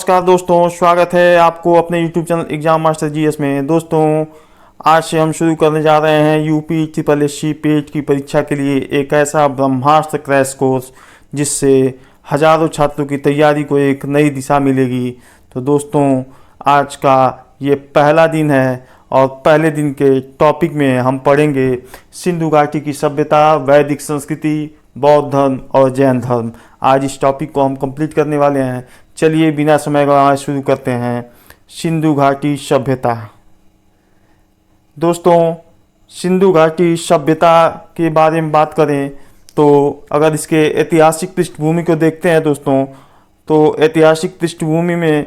नमस्कार दोस्तों, स्वागत है आपको अपने YouTube channel exam master GS में। दोस्तों, आज से हम शुरू करने जा रहे हैं यूपी ट्रिपल एससी पेट की परीक्षा के लिए एक ऐसा ब्रह्मास्त्र क्रैश कोर्स जिससे हजारों छात्रों की तैयारी को एक नई दिशा मिलेगी। तो दोस्तों, आज का ये पहला दिन है और पहले दिन के टॉपिक में हम पढ़ेंगे सिंधु घाटी की सभ्यता, वैदिक संस्कृति, बौद्ध धर्म और जैन धर्म। आज इस टॉपिक को हम कंप्लीट करने वाले हैं। चलिए बिना समय गवाए शुरू करते हैं। सिंधु घाटी सभ्यता। दोस्तों, सिंधु घाटी सभ्यता के बारे में बात करें तो अगर इसके ऐतिहासिक पृष्ठभूमि को देखते हैं दोस्तों, तो ऐतिहासिक पृष्ठभूमि में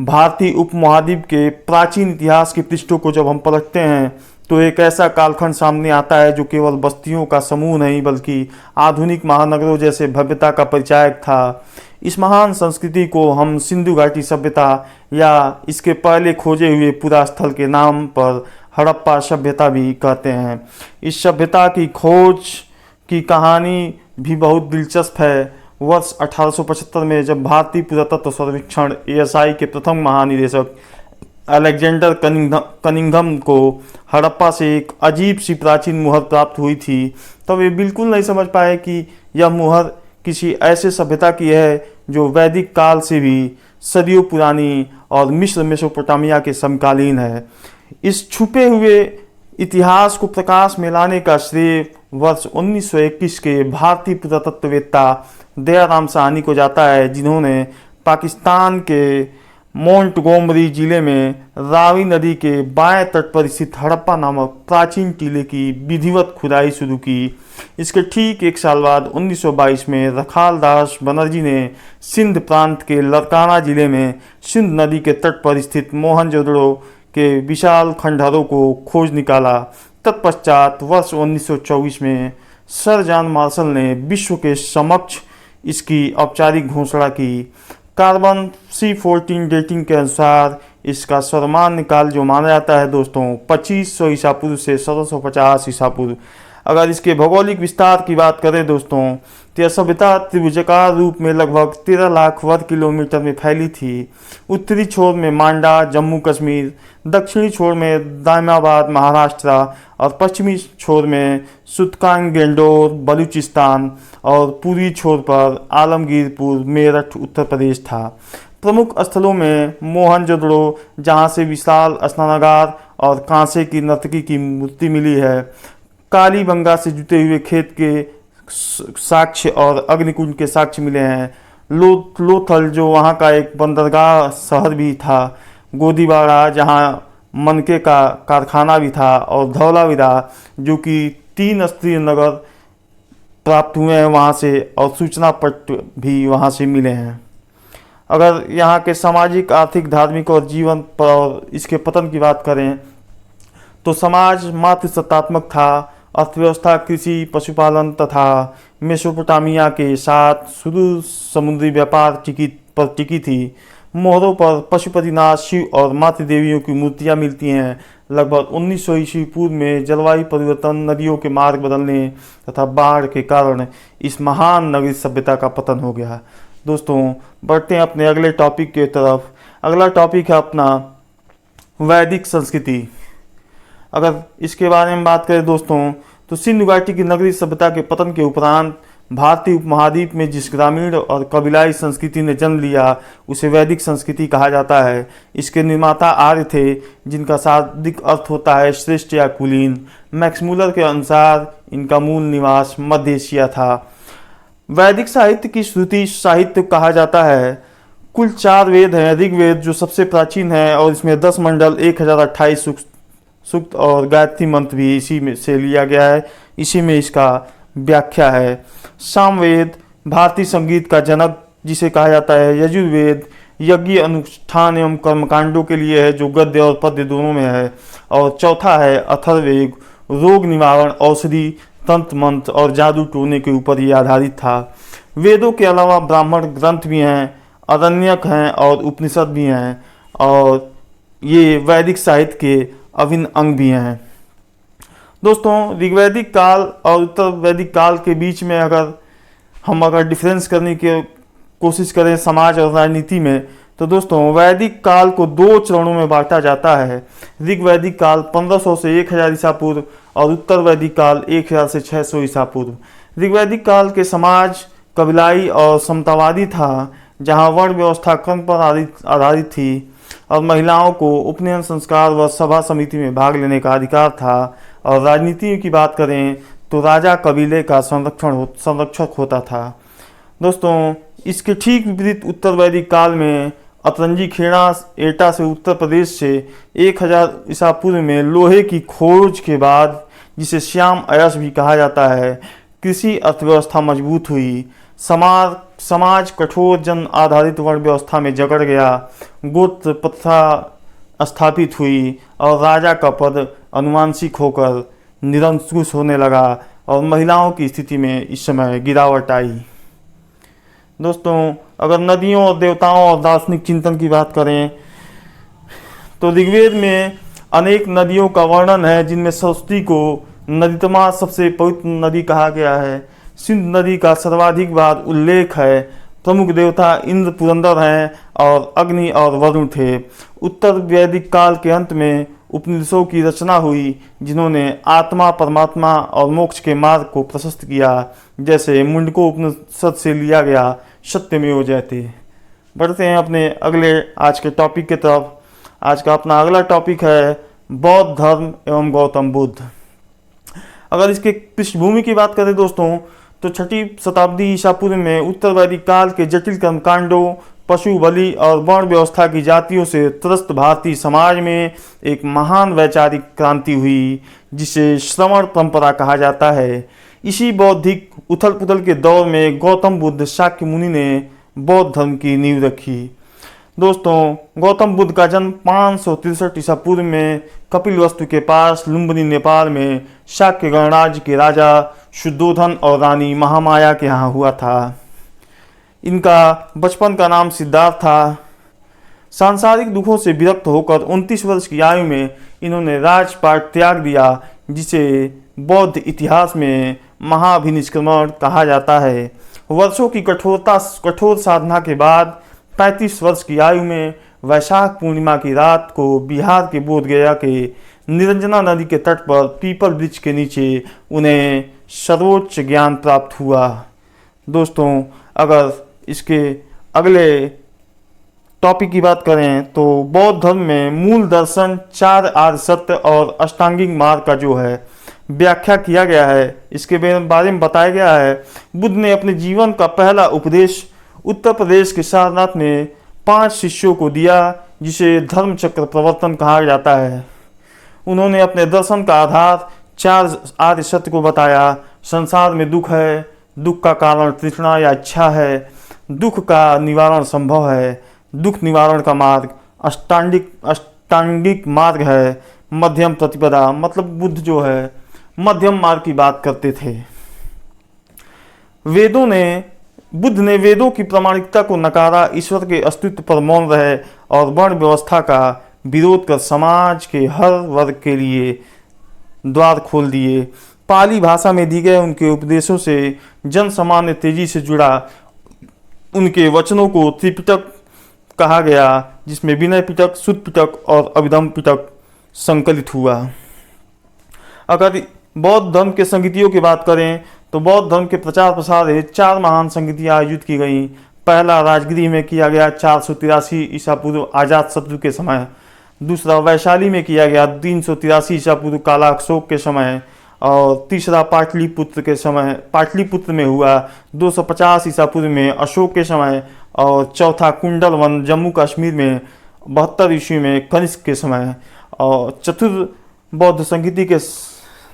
भारतीय उपमहाद्वीप के प्राचीन इतिहास के पृष्ठों को जब हम पलटते हैं तो एक ऐसा कालखंड सामने आता है जो केवल बस्तियों का समूह नहीं बल्कि आधुनिक महानगरों जैसे भव्यता का परिचायक था। इस महान संस्कृति को हम सिंधु घाटी सभ्यता या इसके पहले खोजे हुए पुरा स्थल के नाम पर हड़प्पा सभ्यता भी कहते हैं। इस सभ्यता की खोज की कहानी भी बहुत दिलचस्प है। वर्ष 1875 में जब भारतीय पुरातत्व सर्वेक्षण ASI के प्रथम महानिदेशक अलेक्जेंडर कनिंघम को हड़प्पा से एक अजीब सी प्राचीन मुहर प्राप्त हुई थी, तब वे बिल्कुल नहीं समझ पाए कि यह मुहर किसी ऐसे सभ्यता की है जो वैदिक काल से भी सदियों पुरानी और मिस्र मेसोपोटामिया के समकालीन है। इस छुपे हुए इतिहास को प्रकाश में लाने का श्रेय वर्ष 1921 के भारतीय पुरातत्ववेत्ता दयाराम साहनी को जाता है, जिन्होंने पाकिस्तान के मोंटगोमरी जिले में रावी नदी के बाएं तट पर स्थित हड़प्पा नामक प्राचीन टीले की विधिवत खुदाई शुरू की। इसके ठीक एक साल बाद 1922 में रखाल दास बनर्जी ने सिंध प्रांत के लरकाना जिले में सिंध नदी के तट पर स्थित मोहनजोदड़ो के विशाल खंडहरों को खोज निकाला। तत्पश्चात वर्ष 1924 में सर जॉन मार्शल ने विश्व के समक्ष इसकी औपचारिक घोषणा की। कार्बन C14 डेटिंग के अनुसार इसका सर्वमान्य काल जो माना जाता है दोस्तों 2500 ईसा पूर्व से 1750 ईसा पूर्व। अगर इसके भौगोलिक विस्तार की बात करें दोस्तों, तो यह सभ्यता त्रिभुजाकार रूप में लगभग 13 लाख वर्ग किलोमीटर में फैली थी। उत्तरी छोर में मांडा जम्मू कश्मीर, दक्षिणी छोर में दायमाबाद महाराष्ट्र और पश्चिमी छोर में सुतकांग गेंडोर बलूचिस्तान और पूर्वी छोर पर आलमगीरपुर मेरठ उत्तर प्रदेश था। प्रमुख स्थलों में मोहनजोदड़ो, जहाँ से विशाल स्नानागार और कांसे की नर्तकी की मूर्ति मिली है, कालीबंगा से जुटे हुए खेत के साक्ष्य और अग्निकुंड के साक्ष्य मिले हैं। लोथल जो वहाँ का एक बंदरगाह शहर भी था, गोदीबाड़ा जहाँ मनके का कारखाना भी था, और धौलावीरा जो कि 3 स्तरीय नगर प्राप्त हुए हैं वहाँ से, और सूचना पट भी वहाँ से मिले हैं। अगर यहाँ के सामाजिक, आर्थिक, धार्मिक और जीवन पर और इसके पतन की बात करें तो समाज मातृसत्तात्मक था। अर्थव्यवस्था कृषि, पशुपालन तथा मेसोपोटामिया के साथ सुदूर समुद्री व्यापार टिकी थी। मोहरों पर पशुपतिनाथ, शिव और मातृ देवियों की मूर्तियाँ मिलती हैं। लगभग 1900 ईस्वी पूर्व में जलवायु परिवर्तन, नदियों के मार्ग बदलने तथा बाढ़ के कारण इस महान नगरीय सभ्यता का पतन हो गया। दोस्तों, बढ़ते हैं अपने अगले टॉपिक की तरफ। अगला टॉपिक है अपना वैदिक संस्कृति। अगर इसके बारे में बात करें दोस्तों, तो सिंधु घाटी की नगरीय सभ्यता के पतन के उपरांत भारतीय उपमहाद्वीप में जिस ग्रामीण और कबीलाई संस्कृति ने जन्म लिया उसे वैदिक संस्कृति कहा जाता है। इसके निर्माता आर्य थे, जिनका शाब्दिक अर्थ होता है श्रेष्ठ या कुलीन। मैक्स मूलर के अनुसार इनका मूल निवास मध्य एशिया था। वैदिक साहित्य की श्रुति साहित्य कहा जाता है। कुल 4 वेद हैं। ऋग्वेद जो सबसे प्राचीन है और इसमें 10 मंडल, 1028 सूक्त और गायत्री मंत्र भी इसी में से लिया गया है। इसी में इसका व्याख्या है। सामवेद भारतीय संगीत का जनक जिसे कहा जाता है। यजुर्वेद यज्ञ, अनुष्ठान एवं कर्मकांडों के लिए है, जो गद्य और पद्य दोनों में है। और चौथा है अथर्ववेद, रोग निवारण, औषधि, तंत्र मंत्र और जादू टोने के ऊपर ये आधारित था। वेदों के अलावा ब्राह्मण ग्रंथ भी हैं, अरण्यक हैं और उपनिषद भी हैं, और ये वैदिक साहित्य के अभिन्न अंग भी हैं। दोस्तों, ऋग्वैदिक काल और उत्तर वैदिक काल के बीच में अगर डिफरेंस करने की कोशिश करें समाज और राजनीति में, तो दोस्तों वैदिक काल को दो चरणों में बांटा जाता है। ऋग वैदिक काल 1500 से 1000 ईसा पूर्व और उत्तर वैदिक काल 1000 से 600 ईसा पूर्व। ऋग वैदिक काल के समाज कबीलाई और समतावादी था, जहां वर्ण व्यवस्था कर्म पर आधारित थी और महिलाओं को उपनयन संस्कार व सभा समिति में भाग लेने का अधिकार था। और राजनीति की बात करें तो राजा कबीले का संरक्षक होता था। दोस्तों इसके ठीक विपरीत उत्तर वैदिक काल में अतरंजी खेड़ा एटा से उत्तर प्रदेश से 1000 ईसा पूर्व में लोहे की खोज के बाद, जिसे श्याम अयस्क भी कहा जाता है, कृषि अर्थव्यवस्था मजबूत हुई। समाज कठोर जन आधारित वर्ण व्यवस्था में जकड़ गया, गोत्र प्रथा स्थापित हुई और राजा का पद अनुवांशिक होकर निरंकुश होने लगा और महिलाओं की स्थिति में इस समय गिरावट आई। दोस्तों अगर नदियों और देवताओं और दार्शनिक चिंतन की बात करें तो ऋग्वेद में अनेक नदियों का वर्णन है, जिनमें सरस्वती को नदीतमा सबसे पवित्र नदी कहा गया है। सिंधु नदी का सर्वाधिक बार उल्लेख है। प्रमुख देवता इंद्र पुरंदर हैं और अग्नि और वरुण थे। उत्तर वैदिक काल के अंत में उपनिषदों की रचना हुई, जिन्होंने आत्मा, परमात्मा और मोक्ष के मार्ग को प्रशस्त किया, जैसे मुंडको उपनिषद से लिया गया सत्यमेव जयते। बढ़ते हैं अपने अगले आज के टॉपिक की तरफ। आज का अपना अगला टॉपिक है बौद्ध धर्म एवं गौतम बुद्ध। अगर इसके पृष्ठभूमि की बात करें दोस्तों तो 6वीं शताब्दी ईसा पूर्व में उत्तर वैदिक काल के जटिल कर्मकांडों, पशु बलि और वर्ण व्यवस्था की जातियों से त्रस्त भारतीय समाज में एक महान वैचारिक क्रांति हुई, जिसे श्रवण परंपरा कहा जाता है। इसी बौद्धिक उथल पुथल के दौर में गौतम बुद्ध शाक्य मुनि ने बौद्ध धर्म की नींव रखी। दोस्तों गौतम बुद्ध का जन्म 563 ईसा पूर्व में कपिलवस्तु के पास लुम्बिनी नेपाल में शाक्य गणराज्य के राजा शुद्धोधन और रानी महामाया के यहाँ हुआ था। इनका बचपन का नाम सिद्धार्थ था। सांसारिक दुखों से विरक्त होकर 29 वर्ष की आयु में इन्होंने राजपाट त्याग दिया, जिसे बौद्ध इतिहास में महाभिनिष्क्रमण कहा जाता है। वर्षों की कठोर साधना के बाद 35 वर्ष की आयु में वैशाख पूर्णिमा की रात को बिहार के बोधगया के निरंजना नदी के तट पर पीपल वृक्ष के नीचे उन्हें सर्वोच्च ज्ञान प्राप्त हुआ। दोस्तों अगर इसके अगले टॉपिक की बात करें तो बौद्ध धर्म में मूल दर्शन 4 आर्य सत्य और अष्टांगिक मार्ग का जो है व्याख्या किया गया है, इसके बारे में बताया गया है। बुद्ध ने अपने जीवन का पहला उपदेश उत्तर प्रदेश के सारनाथ में 5 शिष्यों को दिया, जिसे धर्म चक्र प्रवर्तन कहा जाता है। उन्होंने अपने दर्शन का आधार 4 आर्य सत्य को बताया। संसार में दुख है, दुख का कारण तृष्णा या इच्छा है, दुख का निवारण संभव है, दुख निवारण का मार्ग अष्टांगिक मार्ग है, मध्यम प्रतिपदा, मतलब बुद्ध जो है मध्यम मार्ग की बात करते थे। बुद्ध ने वेदों की प्रामाणिकता को नकारा, ईश्वर के अस्तित्व पर मौन रहे और वर्ण व्यवस्था का विरोध कर समाज के हर वर्ग के लिए द्वार खोल दिए। पाली भाषा में दिए गए उनके उपदेशों से जन सामान्य तेजी से जुड़ा। उनके वचनों को त्रिपिटक कहा गया, जिसमें विनय पिटक, शुद्ध पिटक और अभिधम पिटक संकलित हुआ। अगर बौद्ध धर्म के संगीतियों की बात करें तो बौद्ध धर्म के प्रचार प्रसार हेतु 4 महान संगीतियाँ आयोजित की गई। पहला राजगृह में किया गया 483 ईसा पूर्व अजातशत्रु के समय। दूसरा वैशाली में किया गया 383 ईसा पूर्व कालाअशोक के समय। और तीसरा पाटलिपुत्र में हुआ 250 ईसा पूर्व में अशोक के समय। और चौथा कुंडल वन जम्मू कश्मीर में 72 ईस्वी में कनिष्क के समय। और चतुर्थ बौद्ध संगीति के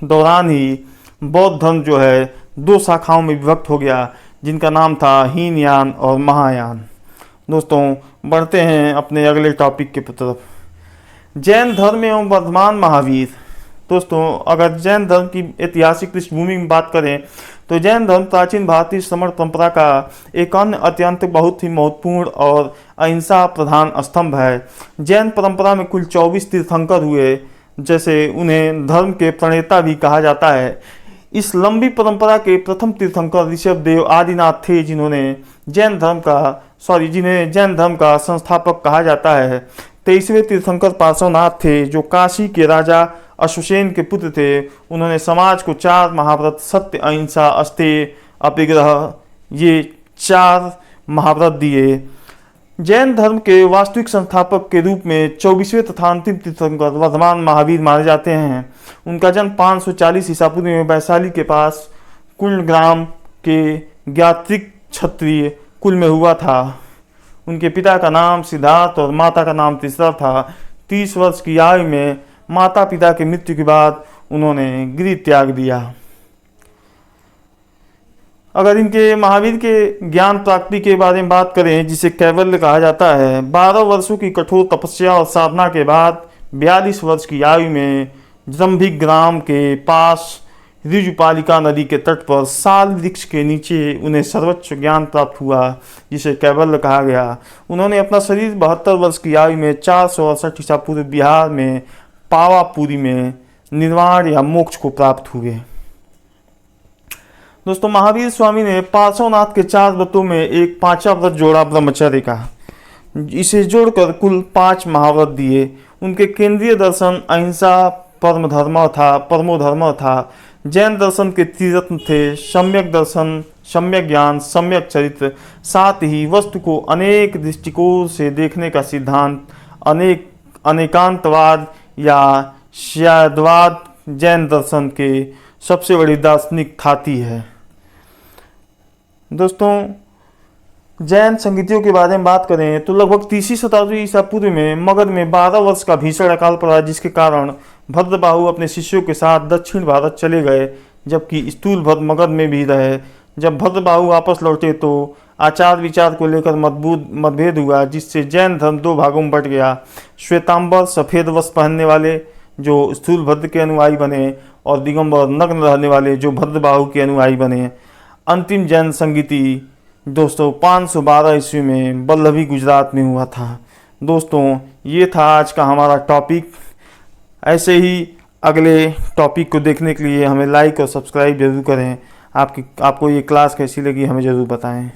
दौरान ही बौद्ध धर्म जो है 2 शाखाओं में विभक्त हो गया, जिनका नाम था हीनयान और महायान। दोस्तों बढ़ते हैं अपने अगले टॉपिक की तरफ। जैन धर्म एवं वर्धमान महावीर। दोस्तों अगर जैन धर्म की ऐतिहासिक पृष्ठभूमि में बात करें तो जैन धर्म प्राचीन भारतीय श्रमण परंपरा का एक अन्य अत्यंत बहुत ही महत्वपूर्ण और अहिंसा प्रधान स्तंभ है। जैन परंपरा में कुल 24 तीर्थंकर हुए, जैसे उन्हें धर्म के प्रणेता भी कहा जाता है। इस लंबी परंपरा के प्रथम तीर्थंकर ऋषभ देव आदिनाथ थे, जिन्होंने जैन धर्म का जिन्हें जैन धर्म का संस्थापक कहा जाता है। 23वें तीर्थंकर पार्श्वनाथ थे, जो काशी के राजा अश्वसेन के पुत्र थे। उन्होंने समाज को 4 महाव्रत सत्य, अहिंसा, अस्तेय, अपरिग्रह, ये 4 महाव्रत दिए। जैन धर्म के वास्तविक संस्थापक के रूप में 24वें तथा अंतिम तीर्थंकर वर्धमान महावीर माने जाते हैं। उनका जन्म 540 ईसा पूर्व में वैशाली के पास कुलग्राम के ज्ञात्रिक क्षत्रिय कुल में हुआ था। उनके पिता का नाम सिद्धार्थ और माता का नाम तीसरा था। 30 वर्ष की आयु में माता पिता की मृत्यु के बाद उन्होंने गृह त्याग दिया। अगर इनके महावीर के ज्ञान प्राप्ति के बारे में बात करें, जिसे कैवल्य कहा जाता है, 12 वर्षों की कठोर तपस्या और साधना के बाद 42 वर्ष की आयु में जम्भिक ग्राम के पास ऋजुपालिका नदी के तट पर साल वृक्ष के नीचे उन्हें सर्वोच्च ज्ञान प्राप्त हुआ, जिसे कैवल्य कहा गया। उन्होंने अपना शरीर 72 वर्ष की आयु में 468 ईसा पूर्व बिहार में पावापुरी में निर्वाण या मोक्ष को प्राप्त हुए। दोस्तों, महावीर स्वामी ने पार्श्वनाथ के 4 व्रतों में एक 5वां व्रत जोड़ा, ब्रह्मचर्य का। इसे जोड़कर कुल 5 महाव्रत दिए। उनके केंद्रीय दर्शन अहिंसा परमो धर्म था। जैन दर्शन के त्रिरत्न थे सम्यक दर्शन, सम्यक ज्ञान, सम्यक चरित्र। साथ ही वस्तु को अनेक दृष्टिकोण से देखने का सिद्धांत, अनेकांतवाद या शयद्वाद जैन दर्शन के सबसे बड़ी दार्शनिक ख्याति है। दोस्तों, जैन संगीतियों के बारे में बात करें तो लगभग 30वीं शताब्दी ईसा पूर्व में मगध में 12 वर्ष का भीषण अकाल पड़ा, जिसके कारण भद्रबाहु अपने शिष्यों के साथ दक्षिण भारत चले गए, जबकि स्थूल भद्र मगध में भी रहे। जब भद्रबाहु वापस लौटे तो आचार विचार को लेकर मतभेद हुआ, जिससे जैन धर्म 2 भागों में बट गया। श्वेतांबर सफ़ेद वस्त्र पहनने वाले जो स्थूल भद्र के अनुयायी बने, और दिगंबर नग्न रहने वाले जो भद्रबाहु के अनुयायी बने। अंतिम जैन संगीति दोस्तों 512 ईस्वी में वल्लभी गुजरात में हुआ था। दोस्तों, ये था आज का हमारा टॉपिक। ऐसे ही अगले टॉपिक को देखने के लिए हमें लाइक और सब्सक्राइब जरूर करें। आपको ये क्लास कैसी लगी हमें ज़रूर बताएं।